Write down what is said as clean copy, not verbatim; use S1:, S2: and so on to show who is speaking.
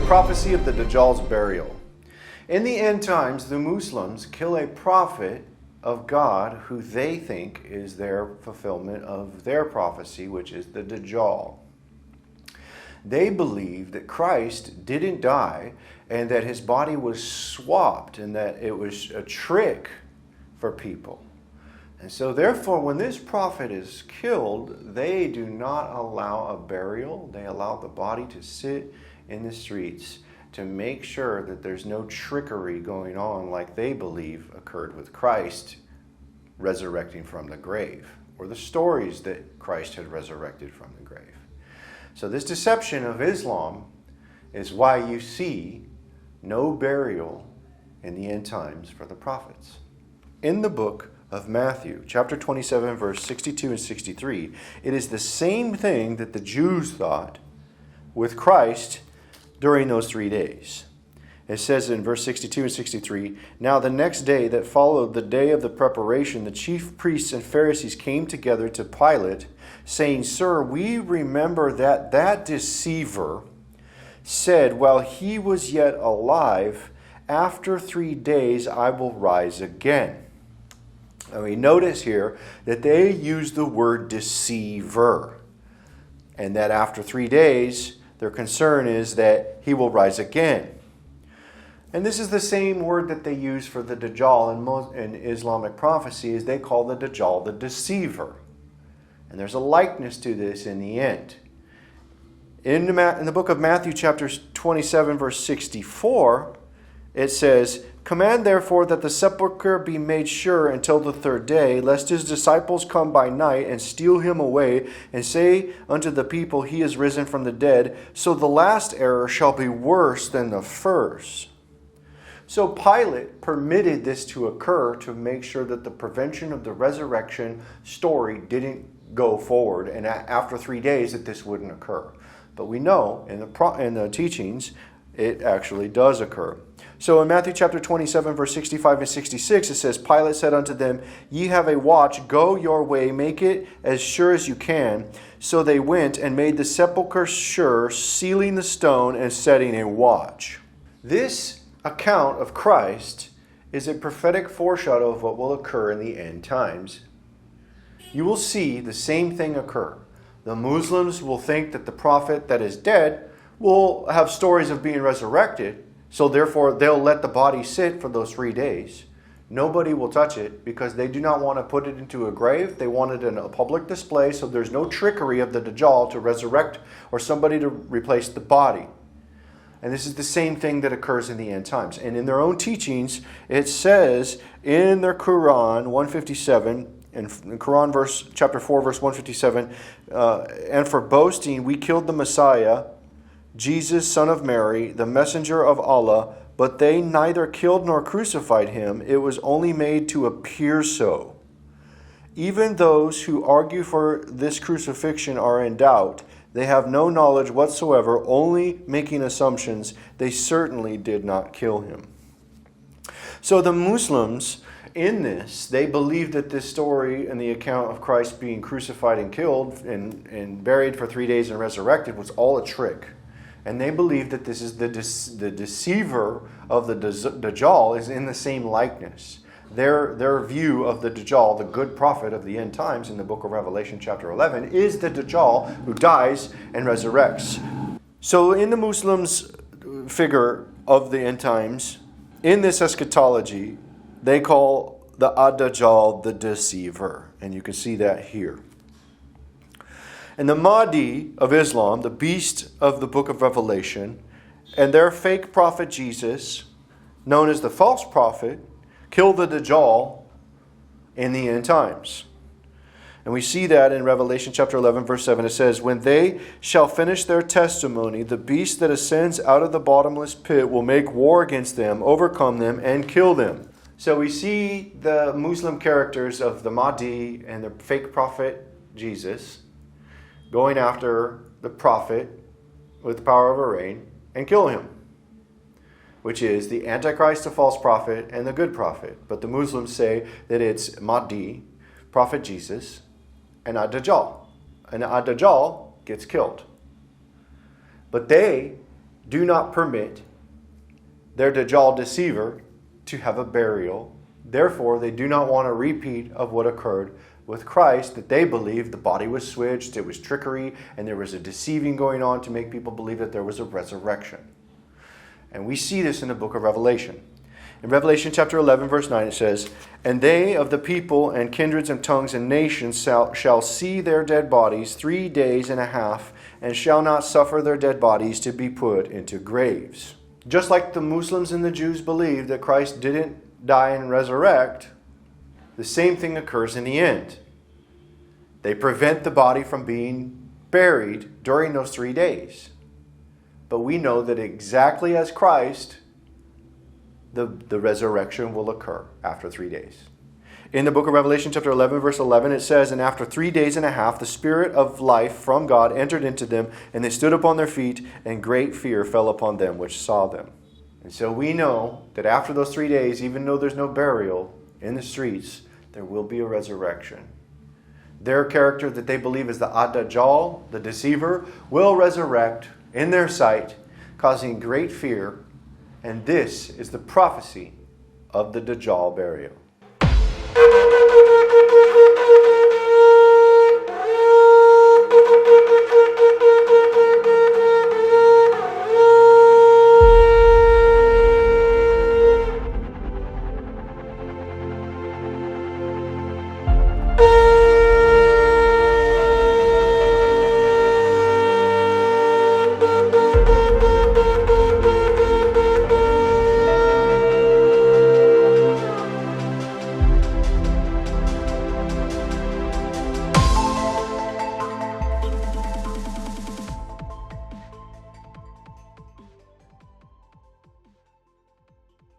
S1: prophecy of the Dajjal's burial. In the end times, the Muslims kill a prophet of God who they think is their fulfillment of their prophecy, which is the Dajjal. They believe that Christ didn't die and that his body was swapped and that it was a trick for people. And so therefore, when this prophet is killed, they do not allow a burial. They allow the body to sit in the streets to make sure that there's no trickery going on like they believe occurred with Christ resurrecting from the grave, or the stories that Christ had resurrected from the grave. So this deception of Islam is why you see no burial in the end times for the prophets. In the book of Matthew, chapter 27, verse 62 and 63, it is the same thing that the Jews thought with Christ during those 3 days. It says in verse 62 and 63, "Now the next day that followed the day of the preparation, the chief priests and Pharisees came together to Pilate, saying, 'Sir, we remember that deceiver said while he was yet alive, after 3 days I will rise again.'" And we notice here that they use the word deceiver, and that after 3 days, their concern is that he will rise again. And this is the same word that they use for the Dajjal in Islamic prophecy, is they call the Dajjal the deceiver. And there's a likeness to this in the end. In the book of Matthew, chapter 27, verse 64, it says, "Command therefore that the sepulchre be made sure until the 3rd day, lest his disciples come by night and steal him away, and say unto the people, he is risen from the dead. So the last error shall be worse than the first." So Pilate permitted this to occur to make sure that the prevention of the resurrection story didn't go forward, and after 3 days that this wouldn't occur. But we know in the teachings it actually does occur. So in Matthew chapter 27, verse 65 and 66, it says, "Pilate said unto them, Ye have a watch, go your way, make it as sure as you can. So they went and made the sepulchre sure, sealing the stone and setting a watch." This account of Christ is a prophetic foreshadow of what will occur in the end times. You will see the same thing occur. The Muslims will think that the prophet that is dead will have stories of being resurrected, so therefore they'll let the body sit for those 3 days. Nobody will touch it because they do not want to put it into a grave. They want it in a public display, so there's no trickery of the Dajjal to resurrect or somebody to replace the body. And this is the same thing that occurs in the end times. And in their own teachings, it says in their Quran 157, in Quran chapter 4, verse 157, "And for boasting, we killed the Messiah, Jesus, son of Mary, the messenger of Allah, but they neither killed nor crucified him. It was only made to appear so. Even those who argue for this crucifixion are in doubt. They have no knowledge whatsoever, only making assumptions. They certainly did not kill him." So the Muslims in this, they believe that this story and the account of Christ being crucified and killed and buried for 3 days and resurrected was all a trick. And they believe that this is the deceiver of the Dajjal is in the same likeness. Their view of the Dajjal, the good prophet of the end times in the book of Revelation chapter 11, is the Dajjal who dies and resurrects. So in the Muslims' figure of the end times, in this eschatology, they call the Ad-Dajjal the deceiver. And you can see that here. And the Mahdi of Islam, the beast of the book of Revelation, and their fake prophet Jesus, known as the false prophet, kill the Dajjal in the end times. And we see that in Revelation chapter 11, verse 7. It says, "When they shall finish their testimony, the beast that ascends out of the bottomless pit will make war against them, overcome them, and kill them." So we see the Muslim characters of the Mahdi and the fake prophet Jesus going after the prophet with the power of a reign and kill him, which is the Antichrist, the false prophet, and the good prophet. But the Muslims say that it's Mahdi, prophet Jesus, and Ad-Dajjal. And Ad-Dajjal gets killed. But they do not permit their Dajjal deceiver to have a burial. Therefore, they do not want a repeat of what occurred with Christ, that they believed the body was switched, it was trickery, and there was a deceiving going on to make people believe that there was a resurrection. And we see this in the book of Revelation. In Revelation chapter 11, verse 9, it says, "And they of the people and kindreds and tongues and nations shall see their dead bodies 3 days and a half, and shall not suffer their dead bodies to be put into graves." Just like the Muslims and the Jews believed that Christ didn't die and resurrect, the same thing occurs in the end. They prevent the body from being buried during those 3 days. But we know that exactly as Christ, the resurrection will occur after 3 days. In the book of Revelation chapter 11, verse 11, it says, "And after 3 days and a half, the Spirit of life from God entered into them, and they stood upon their feet, and great fear fell upon them which saw them." And so we know that after those 3 days, even though there's no burial in the streets, there will be a resurrection. Their character that they believe is the Dajjal, the deceiver, will resurrect in their sight, causing great fear. And this is the prophecy of the Dajjal burial.